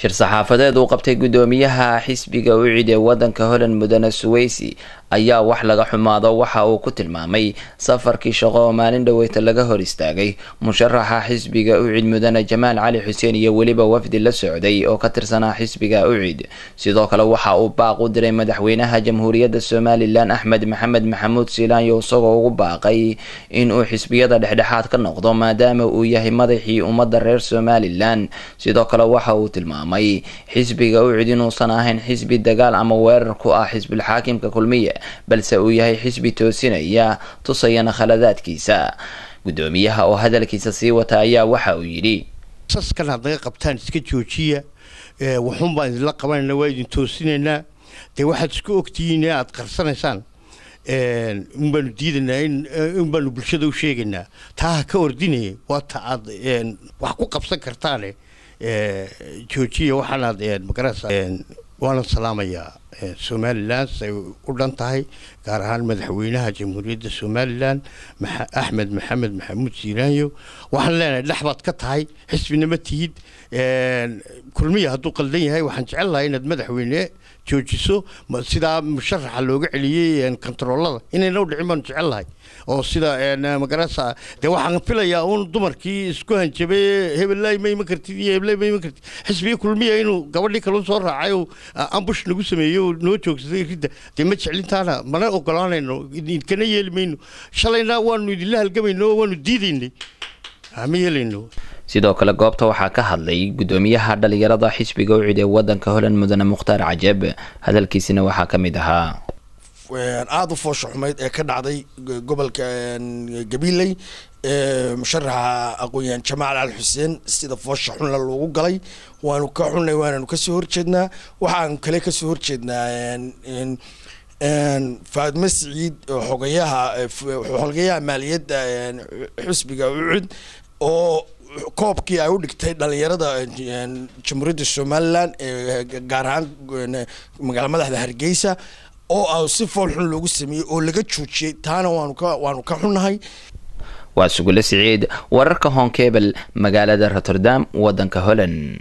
shir saxaafadeed uu qabtay gudoomiyaha xisbiga UCID ee wadanka Holland Mudane Suwaysi ayaa wax laga xumaado waxa uu ku tilmaamay safarkii shaqo oo maalin dhaweeyta laga hor istaagay musharaxa xisbiga UCID Mudane Jamaal Cali Xuseen iyo waliba wafdi la socday oo ka tirsanaa xisbiga UCID sidoo kale waxa uu baaq u diray madaxweynaha jamhuuriyadda Soomaaliland Axmed Maxamed Maxamuud Siilaanyo isagoo ugu baaqay in uu xisbiyada dhexdhexaad ka noqdo maadaama uu yahay madaxii ummadda reer Soomaaliland sidoo kale waxa uu tilmaamay xisbiga UCID inuusan ahayn xisbi dagaal ama weerar ku ah xisbiga xaakimka kulmiye balse uu yahay xisbi toosinaya tusayana khaladaadkiisa gudoomiyaha oo hadalkiisa sii wata ayaa waxa uu yiri saskan hadda qabtaan iska joojiya waxun baan la qabanayna waa idin toosinayna de waxaad isku ogtihiin aad qarsanaysaan baanu diidanaa in baanu bulshada u sheegaynaa taa ka ordinaya waa ta aad wax ku qabsan kartaan joojiya waxaanaad magarasa وانا سلام يا سوماليلاند ودان تاهي gaar ahaan madaxweynaha jamhuuriyadda Soomaaliland Axmed Maxamed Maxamuud Siilaanyo waxaan leenahay dhaxbaad ka tahay xisbinimo tiid kulmiye hadduu qaldan yahay waxaan jecelahay inaad madaxweyne joojiso sida musharaxa looga celiyay kontaroolada inayna u dhicin baan jecelahay oo sida magarasa de waxaan filayaa uu dumarkii isku hanjabay hebelay ma kartid iyo hebelay ma kartid xisbiga kulmiye inuu gabadhii kale soo raacay oo ambush nagu sameeyo noo joogsaday ridda de ma jeclintaana mana ogolaanayno kana yeelmayno shalayna waanu idinla halgamayno waanu diidaynay ama yeelayno sidoo kale goobta waxaa ka hadlay gudoomiyaha dhalinyarada xisbiga UCID ee wadanka Holland Mudane Mukhtaar Cajab hadalkiisina waxaa ka mid ahaa aad u foosho xumeyd ee ka dhacday gobolka Gabiley musharaxa aqoon Jamaal Cali Xuseen sida foosho xun la loogu galay waanu ka xunay waanu ka soo horjeednaa waxaan kale ka soo horjeednaa فاطمة سعيد حقيقة مالية حسبي UCID أو كوبكي أو دكتور دليرة جمهورية الصوماليلاند قارن مقالة مدة هرجيسة أو صفر حن لوجو سمي أو لقيت شو شيء تانا وانو كحن هاي واسقول سعيد ورك هون كابل مقالة روتردام ودنك هولن